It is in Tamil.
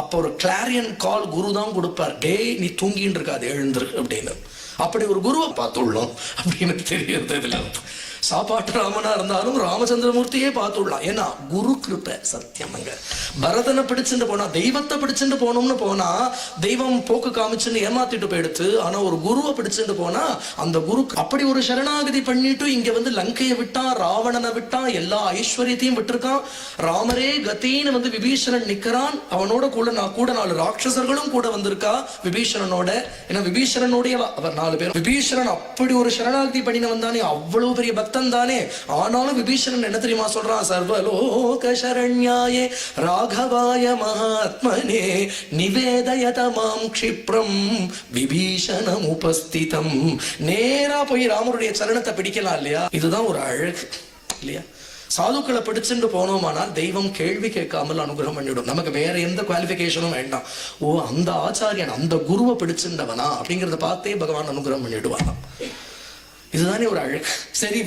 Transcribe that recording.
அப்போ ஒரு கிளாரியன் கால் குரு தான் கொடுப்பார், டேய் நீ தூங்கின்னு இருக்காது எழுந்துரு அப்படின்னு. அப்படி ஒரு குருவை பார்த்துள்ளோம் அப்படின்னு தெரியுது. இதுல சாப்பாட்டு ராமனா இருந்தாலும் ராமச்சந்திரமூர்த்தியே பார்த்துடலாம். ஏன்னா குரு கிருப்பை சத்தியமங்க. பரதனை பிடிச்சுட்டு போனா, தெய்வத்தை பிடிச்சுட்டு போனோம்னு போனா தெய்வம் போக்கு காமிச்சுன்னு ஏமாத்திட்டு போயிடுத்து. ஆனா ஒரு குருவை பிடிச்சுட்டு போனா அந்த குரு அப்படி ஒரு சரணாகதி பண்ணிட்டு இங்க வந்து லங்கையை விட்டான், ராவணனை விட்டான், எல்லா ஐஸ்வர்யத்தையும் விட்டுருக்கான். ராமரே கத்தின்னு வந்து விபீஷணன் நிக்கிறான். அவனோட கூட 4 ராட்சசர்களும் கூட வந்திருக்கா விபீஷணனோட. ஏன்னா விபீஷணனுடைய அவர் 4 பேர். விபீஷணன் அப்படி ஒரு சரணாகதி பண்ணின வந்தானே, அவ்வளவு பெரிய பக்தன் தானே. ஆனாலும் விபீஷணன் என்ன தெரியுமா சொல்றான்? சர்வலோக சரண்யாயே ராகவாய மகாத்மனே நிவேதயதமாம் க்ஷிப்ரம் விபீஷணம் உபஸ்திதம். நேரா போய் ராமருடைய சரணத்தை பிடிக்கலாம் இல்லையா? இதுதான் ஒரு அழகு இல்லையா? சாதுக்களை பிடிச்சுட்டு போனோமானால் தெய்வம் கேள்வி கேட்காமல் அனுகிரகம் பண்ணிவிடும். நமக்கு வேற எந்த குவாலிஃபிகேஷனும் வேண்டாம். ஓ அந்த ஆச்சாரியன் அந்த குருவை பிடிச்சிருந்தவனா அப்படிங்கிறத பார்த்தே பகவான் அனுகிரகம் பண்ணிவிடுவானா. இதுதானே ஒரு அழகு. சரி.